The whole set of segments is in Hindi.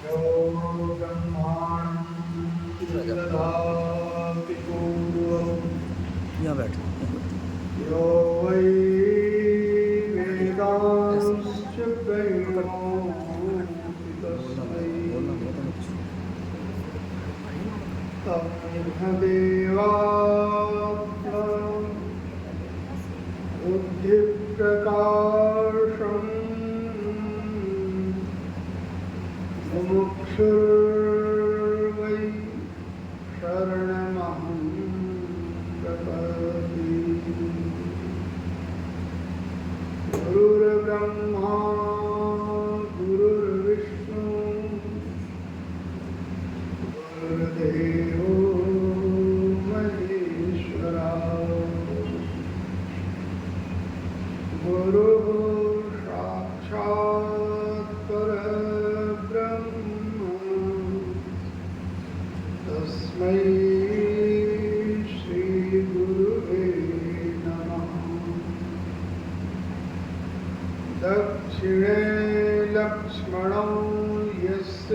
यो ब्रह्माणं ददाति पूर्वं यहाँ बैठ यो वै वेदांश्च प्रणोति तस्मै तमेवदेवात्मं बुद्धिप्रकाशम् मुमुक्षुर्वै शरणमहं प्रपद्ये। गुरुर्ब्रह्मा गुरुर्विष्णु गुरुर्देवो महेश्वरा गुरुः साक्षात् परब्रह्म तस्मै श्रीगुरुवे नमः। दक्षिणे लक्ष्मणं यस्य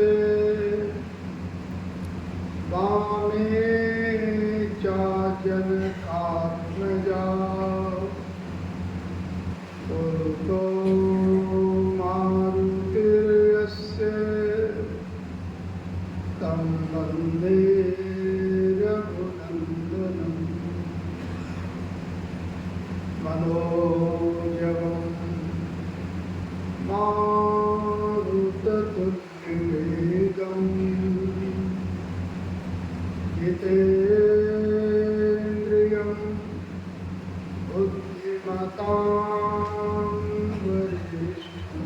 वामे चाजनकात्मजा पुरुतो मारुतिर्यस्य तं वन्दे रघुनन्दनं मनोजवं मारुततुल्यवेगम् जितेन्द्रियं बुद्धिमतां वरिष्ठं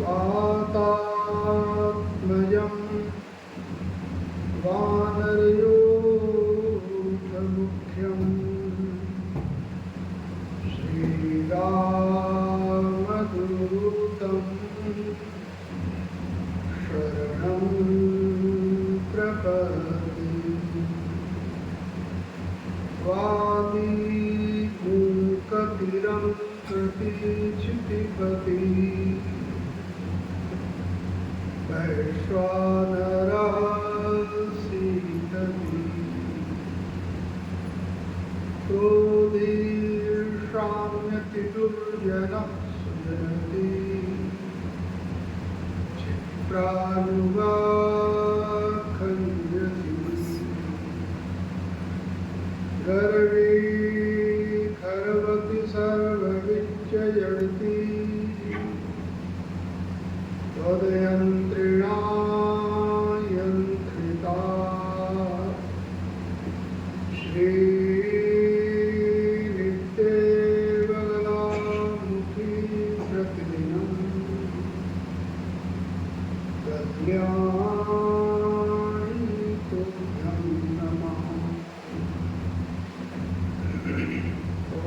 वातात्मजं वानरयूथमुख्यं श्रीरामदूतं शरणं प्रपद्ये। वामीकतिरं प्रतीक्षितिपति वैश्वानरः सीदति क्रोधीर्षाम्यति दुर्जनः सुजनति क्षिप्रानुगाखण्डति गर्वी खरवति सर्वविच्चयति त्वदयन्त्रिणा यन्त्रिता श्रीनित्येवगलामुखी प्रतिदिनं कल्याणी तुभ्यं नमः।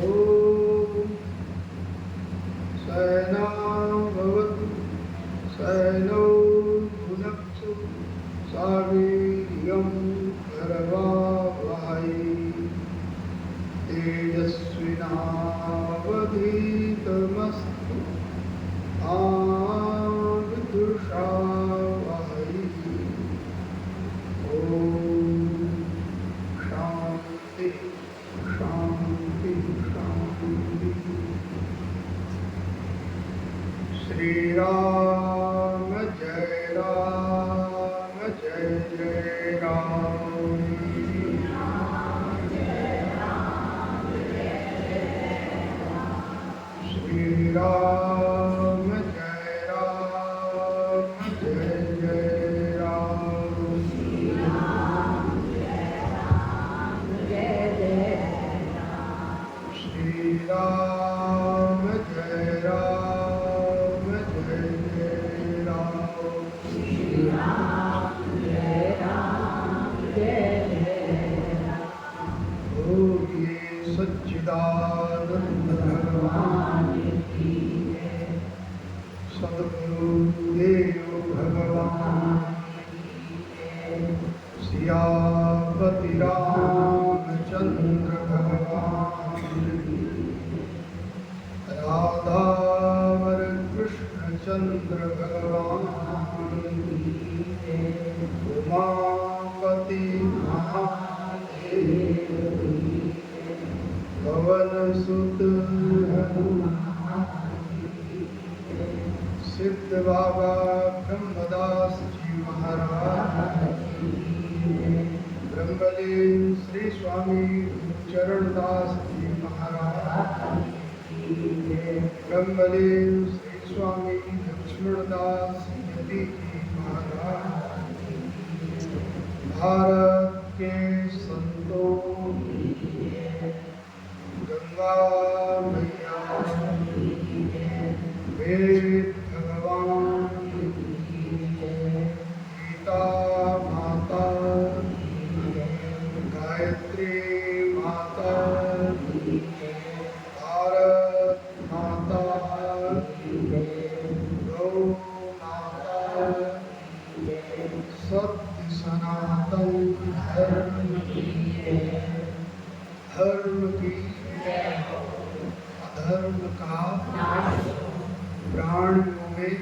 ॐ सहना भवतु सहनौ भुनक्तु सावीर्यं करवावहै तेजस्विनावधीतमस्तु मा विद्विषावहै। ॐ शान्ति शान्ति शान्ति। श्रीराम जय राम जय जय राम। श्रीराम जय राम जय जय राम। श्रीराम जय राम जय जय राम। बोलिए सच्चिदानंद भगवान की जय। सद्गुरुदेव भगवान की जय। सियापति रामचंद्र भगवान की। राधावर कृष्ण चंद्र भगवान पूज्य बाबा ब्रह्मदास जी महाराज, ब्रह्मलीन श्री स्वामी चरणदास जी महाराज, ब्रह्मलीन श्री स्वामी लक्ष्मणदास यति जी महाराज, भारत के संतों, गंगा मैया, वेद भगवान, गीता माता, गायत्री माता, भारत माता, गौ माता, सत्य सनातन धर्म की अधर्म का प्राणियों में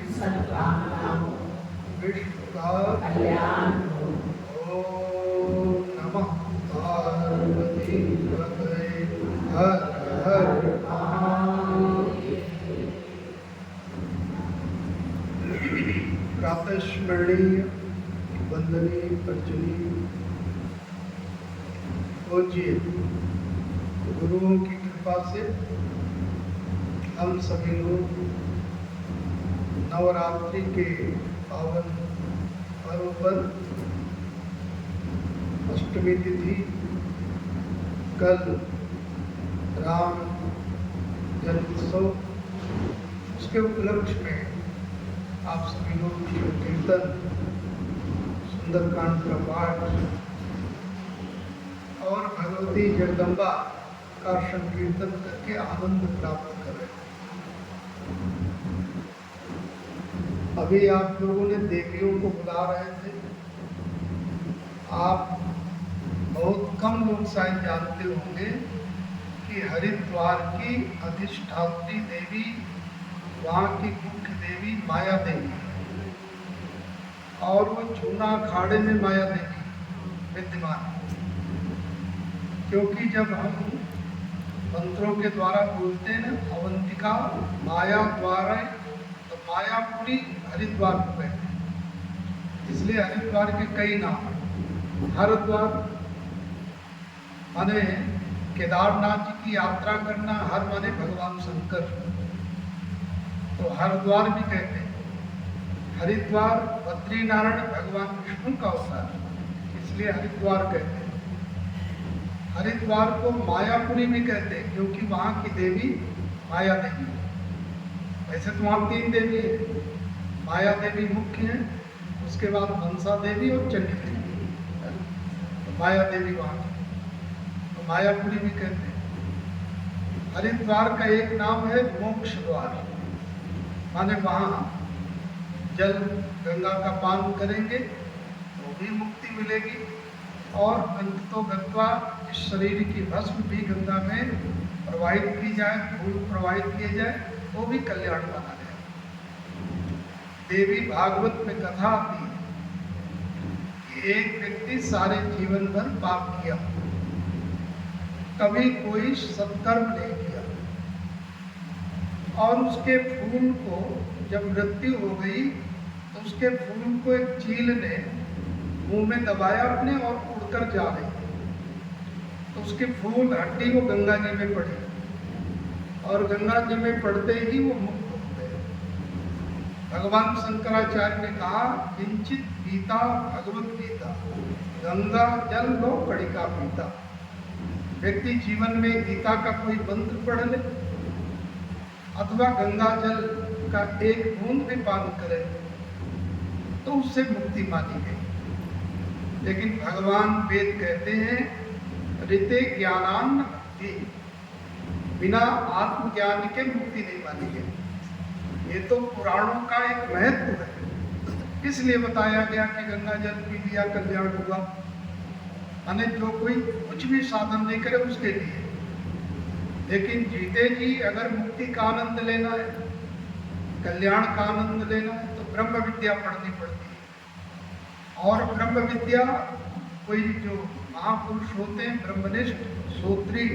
विश्व का कल्याण। ओम नमः पार्वती पतये हर हर महादेव। प्रातःस्मरणीय वंदनीय अर्चनीय पूज्य गुरुओं की कृपा से हम सभी लोग नवरात्रि के पावन पर्व पर अष्टमी तिथि कल राम जन्मोत्सव, उसके उपलक्ष्य में आप सभी लोग कीर्तन, सुंदरकांड का पाठ और भगवती जगदम्बा का संकीर्तन करके आनंद प्राप्त कर रहे हैं। अभी आप लोगों ने देवियों को बुला रहे थे। आप बहुत कम लोग शायद जानते होंगे कि हरिद्वार की अधिष्ठात्री देवी, वहाँ की मुख्य देवी माया देवी, और वो चूना अखाड़े में माया देवी विद्यमान। क्योंकि जब हम मंत्रों के द्वारा बोलते हैं ना, अवंतिका माया द्वारा, तो मायापुरी हरिद्वार को कहते हैं। इसलिए हरिद्वार के कई नाम हैं। हरिद्वार माने केदारनाथ जी की यात्रा करना, हर माने भगवान शंकर, तो हरिद्वार भी कहते हैं। हरिद्वार बद्रीनारायण भगवान विष्णु का होता है, इसलिए हरिद्वार कहते हैं। हरिद्वार को मायापुरी भी कहते हैं, क्योंकि वहाँ की देवी माया देवी। वैसे तो वहाँ 3 देवी है, माया देवी मुख्य है, उसके बाद मनसा देवी और चंडी देवी। तो माया देवी वहाँ की, तो मायापुरी भी कहते हैं। हरिद्वार का एक नाम है मोक्ष द्वार, माने वहाँ जल गंगा का पान करेंगे तो भी मुक्ति मिलेगी, और अंततो गत्वा इस शरीर की भस्म भी गंगा में प्रवाहित की जाए, फूल प्रवाहित किए जाए, वो भी कल्याण बना है। देवी भागवत में कथा आती है कि एक व्यक्ति सारे जीवन भर पाप किया, कभी कोई सत्कर्म नहीं किया, और उसके फूल को जब मृत्यु हो गई तो उसके फूल को एक चील ने मुंह में दबाया अपने और उड़कर जा रही, तो उसके फूल हड्डी वो गंगा जी में पड़ी, और गंगा जी में पड़ते ही वो मुक्त हो गए। भगवान शंकराचार्य ने कहा, किंचित गीता भगवत गीता, गंगा जल लो कड़िका पीता। व्यक्ति जीवन में गीता का कोई मंत्र पढ़ ले अथवा गंगा जल का एक बूंद भी पान करे तो उससे मुक्ति मानी गई। लेकिन भगवान वेद कहते हैं, ऋते ज्ञानान्न मुक्ति, बिना आत्मज्ञान के मुक्ति नहीं मानी गई। ये तो पुराणों का एक महत्व है, इसलिए बताया गया कि गंगा जल पी लिया कल्याण हुआ। माने जो कोई कुछ भी साधन नहीं करे उसके लिए। लेकिन जीते जी अगर मुक्ति का आनंद लेना है, कल्याण का आनंद लेना है, तो ब्रह्म विद्या पढ़नी पड़ती है। और ब्रह्म विद्या कोई जो महापुरुष होते हैं, ब्रह्मनिष्ठ श्रोत्री,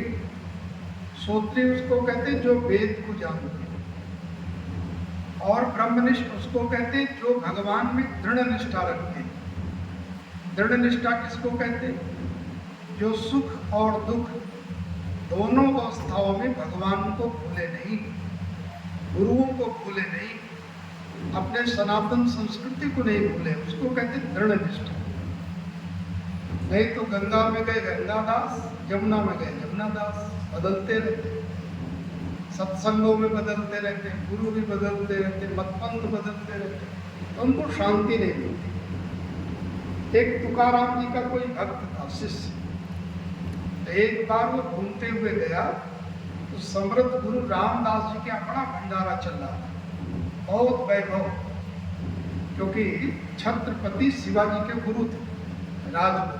श्रोत्री उसको कहते हैं जो वेद को जानते हैं। और ब्रह्मनिष्ठ उसको कहते हैं जो भगवान में दृढ़ निष्ठा रखते हैं। दृढ़ निष्ठा किसको कहते हैं? जो सुख और दुख दोनों अवस्थाओं में भगवान को भूले नहीं, गुरुओं को भूले नहीं, अपने सनातन संस्कृति को नहीं भूले, उसको कहते हैं दृढ़ निष्ठा। नहीं तो गंगा में गए गंगादास, जमुना में गए जमुनादास, बदलते रहते, सत्संगों में बदलते रहते, गुरु भी बदलते रहते, मतपंथ बदलते रहते, तो उनको शांति नहीं मिलती। एक तुकाराम जी का कोई भक्त था, शिष्य, तो एक बार वो घूमते हुए गया तो समृद्ध गुरु रामदास जी के अपना भंडारा चल रहा था, बहुत वैभव, क्योंकि छत्रपति शिवाजी के गुरु थे, राजगुरु।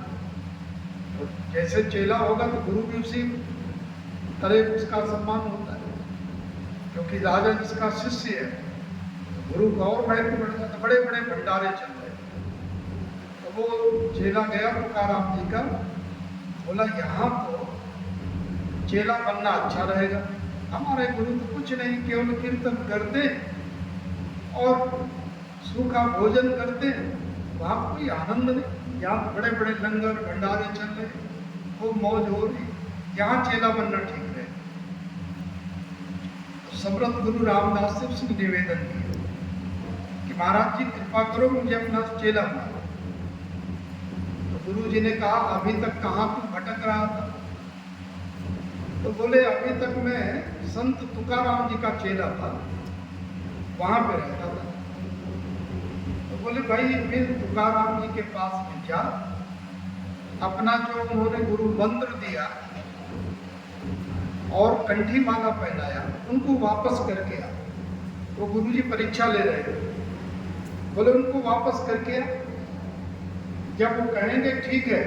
तो जैसे चेला होगा तो गुरु भी उसी तरह उसका सम्मान होता है, क्योंकि राजा जिसका शिष्य है तो गुरु का और महत्व बढ़ जाता। बड़े बड़े भंडारे चल रहे, तो वो चेला गया तुकाराम जी का, बोला यहाँ तो चेला बनना अच्छा रहेगा, हमारे गुरु तो कुछ नहीं, केवल कीर्तन करते और सूखा भोजन करते, वहाँ कोई आनंद नहीं। यहाँ बड़े बड़े लंगर भंडारे चल रहे, खूब मौज हो रही, यहाँ चेला बनना ठीक रहे। तो समृद्ध गुरु रामदास से उसने निवेदन किया कि महाराज जी कृपा करो, मुझे अपना चेला बना। तो गुरु जी ने कहा अभी तक कहाँ तू भटक रहा था? तो बोले अभी तक मैं संत तुकाराम जी का चेला था, वहां पे रहता था। तो बोले भाई फिर तुकाराम जी के पास में जा, अपना जो उन्होंने गुरु मंत्र दिया और कंठी माला पहनाया उनको वापस करके आ। वो गुरु जी परीक्षा ले रहे थे, बोले उनको वापस करके आ। जब वो कहेंगे ठीक है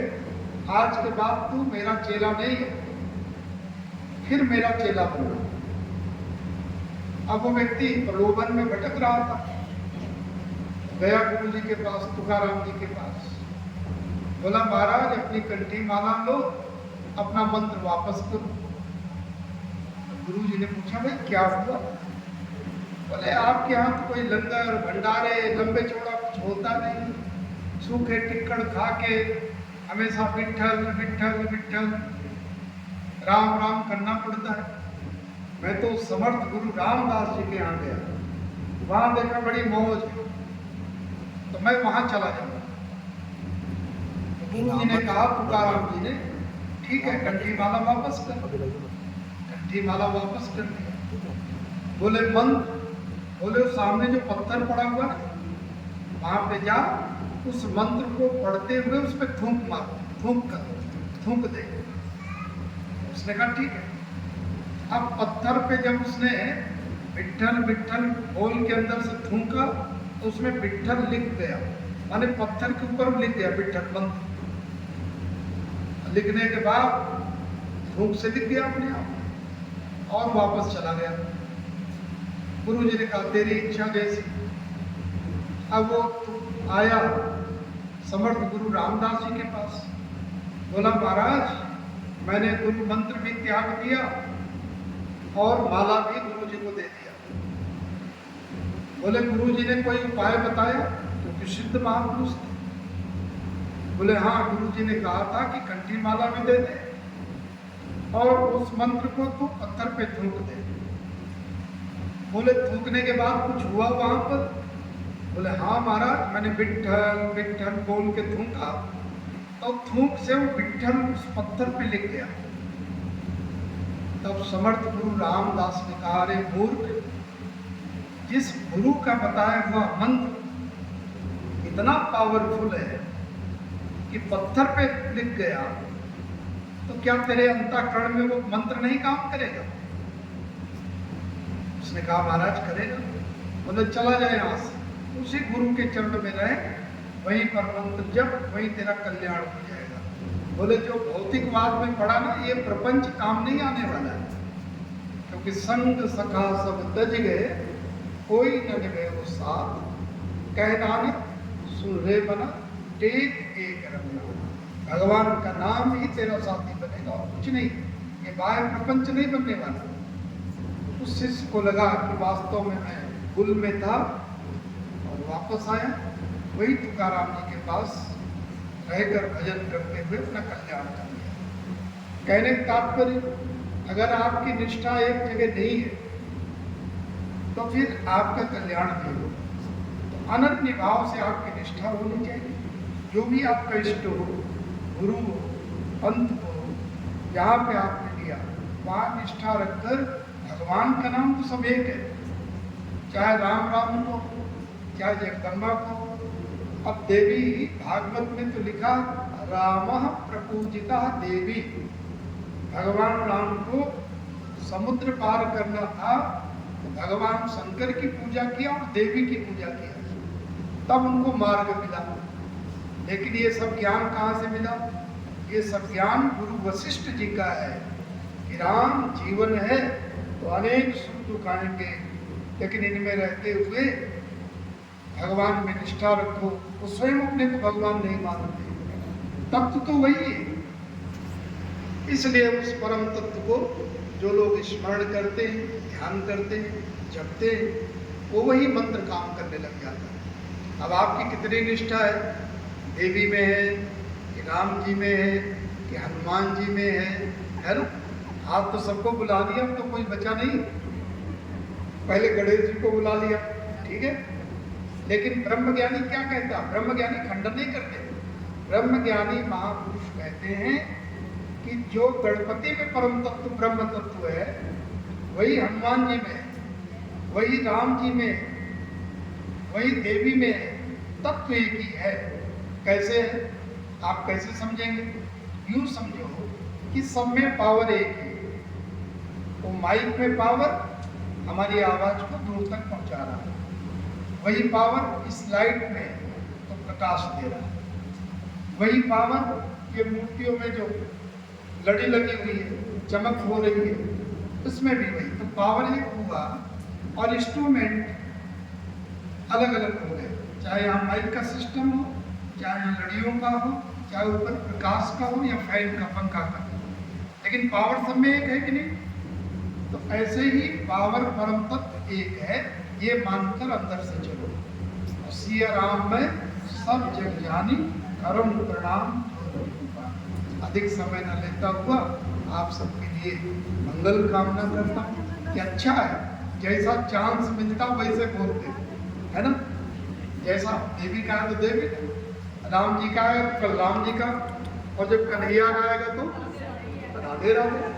आज के बाद तू मेरा चेला नहीं है, फिर मेरा चेला बना। अब वो व्यक्ति प्रलोभन में भटक रहा था, गया गुरु जी के पास, तुकाराम जी के पास, बोला महाराज अपनी कंठी माला लो, अपना मंत्र वापस करो। गुरु जी ने पूछा भाई क्या हुआ? बोले आपके यहाँ तो कोई लंगर भंडारे लंबे चौड़ा कुछ होता नहीं, सूखे टिक्कड़ खा के हमेशा विठ्ठल विठ्ठल विठ्ठल राम राम करना पड़ता है। मैं तो समर्थ गुरु रामदास जी के यहाँ गया, वहां देखा बड़ी मौज, तो मैं वहां चला जाऊंगा। तो गुरु जी ने कहा तुकाराम जी ने ठीक है कंठी माला वापस कर, कंठी माला वापस कर दिया। बोले मंत्र, बोले सामने जो पत्थर पड़ा हुआ है वहां पे जा, उस मंत्र को पढ़ते हुए उस पर थूक मार, थूक कर, थूक दे। उसने कहा ठीक है। अब पत्थर पे जब उसने विठ्ठल विठ्ठल बोल के अंदर से थूका तो उसमें विठ्ठल लिख गया, माने पत्थर के ऊपर लिख गया विठ्ठल मंत्र। लिखने के बाद थूक से लिख गया अपने आप और वापस चला गया। गुरु जी ने कहा तेरी इच्छा जैसी। अब वो आया समर्थ गुरु रामदास जी के पास, बोला महाराज मैंने गुरु मंत्र भी त्याग दिया और माला भी गुरु जी को दे दिया। बोले गुरु जी ने कोई उपाय बताया? क्योंकि सिद्ध महापुरुष थे। बोले हाँ, गुरु जी ने कहा था कि कंठी माला भी दे दे और उस मंत्र को तू पत्थर पे थूक दे। बोले थूकने के बाद कुछ हुआ वहां पर? बोले हाँ महाराज मैंने विठ्ठल विठ्ठल बोल के थूका तो थूक से वो विठ्ठल उस पत्थर पे लिख गया। तब समर्थ गुरु रामदास ने कहा अरे मूर्ख, जिस गुरु का बताया हुआ मंत्र इतना पावरफुल है कि पत्थर पे लिख गया, तो क्या तेरे अंतःकरण में वो मंत्र नहीं काम करेगा? उसने कहा महाराज करेगा। बोले चला जाए यहाँ से, उसी गुरु के चरण में रहे, वहीं पर मंत्र जप, वहीं तेरा कल्याण हो जाएगा। बोले जो भौतिकवाद में पड़ा ना, ये प्रपंच काम नहीं आने वाला है, क्योंकि संग सखा सब तज गए, कोई न निभे वो साथ, कह नानक सुन रे बना, टेक एक रखना। भगवान का नाम ही तेरा साथी बनेगा और कुछ नहीं, ये बाह्य प्रपंच नहीं बनने वाला। उस शिष्य को लगा कि वास्तव में मैं कुल में था और वापस आया, वही तुकाराम जी के पास रहकर भजन करते हुए अपना कल्याण कर लिया। कहने का तात्पर्य, अगर आपकी निष्ठा एक जगह नहीं है तो फिर आपका कल्याण नहीं होगा। तो अनन्य भाव से आपकी निष्ठा होनी चाहिए। जो भी आपका इष्ट हो, गुरु हो, पंथ हो, जहाँ पे आपने लिया वहाँ निष्ठा रखकर, भगवान का नाम तो सब एक है, चाहे राम राम को, चाहे जगदम्बा को। अब देवी भागवत में तो लिखा राम प्रपूजिता देवी, भगवान राम को समुद्र पार करना था तो भगवान शंकर की पूजा किया और देवी की पूजा किया, तब उनको मार्ग मिला। लेकिन ये सब ज्ञान कहाँ से मिला? ये सब ज्ञान गुरु वशिष्ठ जी का है कि राम जीवन है तो अनेक सुख दुख आएंगे, लेकिन इनमें रहते हुए भगवान में निष्ठा रखो। वो स्वयं अपने को भगवान नहीं मानते, तत्व तो वही है। इसलिए उस परम तत्व को जो लोग स्मरण करते हैं, ध्यान करते हैं, जपते हैं, वो वही मंत्र काम करने लग जाता है। अब आपकी कितनी निष्ठा है? देवी में है कि राम जी में है कि हनुमान जी में है ना? आप तो सबको बुला लिया, तो कोई बचा नहीं। पहले गणेश जी को बुला लिया, ठीक है, लेकिन ब्रह्मज्ञानी क्या कहता? ब्रह्मज्ञानी खंडन नहीं करते। ब्रह्मज्ञानी महापुरुष कहते हैं कि जो गणपति में परम तत्व ब्रह्म तत्व है, वही हनुमान जी में, वही राम जी में, वही देवी में है, तत्व एक ही है। कैसे है? आप कैसे समझेंगे? यूं समझो कि सब में पावर एक है। तो माइक में पावर हमारी आवाज को दूर तक पहुंचा रहा है, वही पावर इस लाइट में तो प्रकाश दे रहा है, वही पावर ये मूर्तियों में जो लड़ी लगी हुई है, चमक हो रही है, उसमें भी वही। तो पावर एक हुआ और इंस्ट्रूमेंट अलग अलग हो गए, चाहे यहाँ माइक का सिस्टम हो, चाहे यहाँ लड़ियों का हो, चाहे ऊपर प्रकाश का हो या फैन का, पंखा का, लेकिन पावर सब में एक है कि नहीं? तो ऐसे ही पावर परम तत्व एक है, ये मानकर अंदर से चलो। सिया राम में सब जग जानी, करम प्रणाम। अधिक समय न लेता हुआ आप सबके लिए मंगल कामना करता हूँ कि अच्छा है, जैसा चांस मिलता वैसे बोलते, है ना? जैसा देवी का है तो देवी, राम जी का है तो कल राम जी का, और जब कन्हैया गाएगा तो राधे राधे।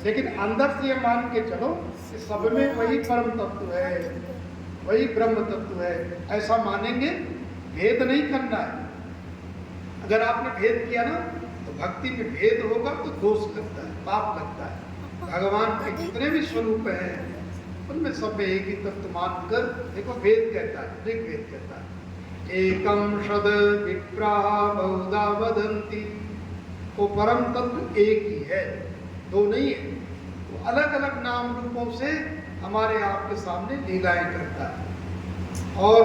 लेकिन अंदर से ये मान के चलो कि सब में वही परम तत्व है, वही ब्रह्म तत्व है, ऐसा मानेंगे। भेद नहीं करना है। अगर आपने भेद किया ना तो भक्ति में भेद होगा तो दोष लगता है, पाप लगता है। भगवान के जितने भी स्वरूप हैं उनमें सब में एक ही तत्व मानकर, देखो वेद कहता है, ऋग्वेद कहता है एकम शद विप्रा बहुधा वदन्ति, वो परम तत्व एक ही है, दो नहीं है। वो अलग अलग नाम रूपों से हमारे आपके सामने लीलाएं करता है, और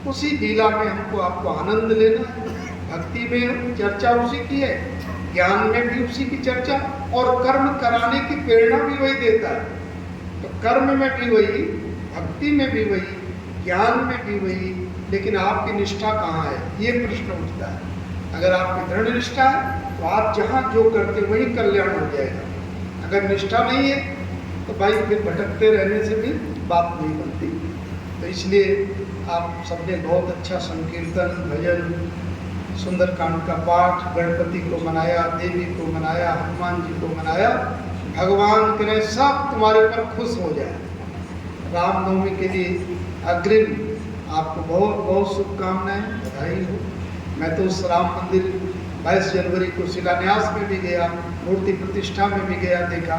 उसी लीला में हमको आपको आनंद लेना है। भक्ति में चर्चा उसी की है, ज्ञान में भी उसी की चर्चा, और कर्म कराने की प्रेरणा भी वही देता है। तो कर्म में भी वही, भक्ति में भी वही, ज्ञान में भी वही, लेकिन आपकी निष्ठा कहाँ है, ये प्रश्न उठता है। अगर आपकी दृढ़ निष्ठा है तो आप जहाँ जो करते वही कल्याण हो जाएगा। अगर निष्ठा नहीं है तो भाई फिर भटकते रहने से भी बात नहीं बनती। तो इसलिए आप सबने बहुत अच्छा संकीर्तन, भजन, सुंदरकांड का पाठ, गणपति को मनाया, देवी को मनाया, हनुमान जी को मनाया। भगवान करे सब तुम्हारे ऊपर खुश हो जाए। रामनवमी के लिए अग्रिम आपको बहुत बहुत शुभकामनाएं, बधाई हो। मैं तो उस राम मंदिर 22 जनवरी को शिलान्यास में भी गया, मूर्ति प्रतिष्ठा में भी गया, देखा,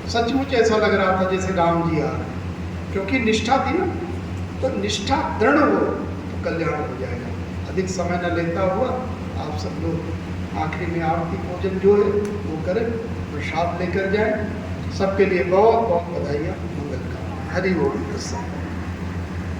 सचमुच ऐसा लग रहा था जैसे राम जी आ रहे, क्योंकि निष्ठा थी ना। तो निष्ठा दृढ़ हो तो कल्याण हो जाएगा। अधिक समय न लेता हुआ आप सब लोग आखिरी में आरती भोजन जो है वो करें, प्रसाद लेकर जाएं। सबके लिए बहुत बहुत बधाइयाँ, मंगल का। हरि बोल।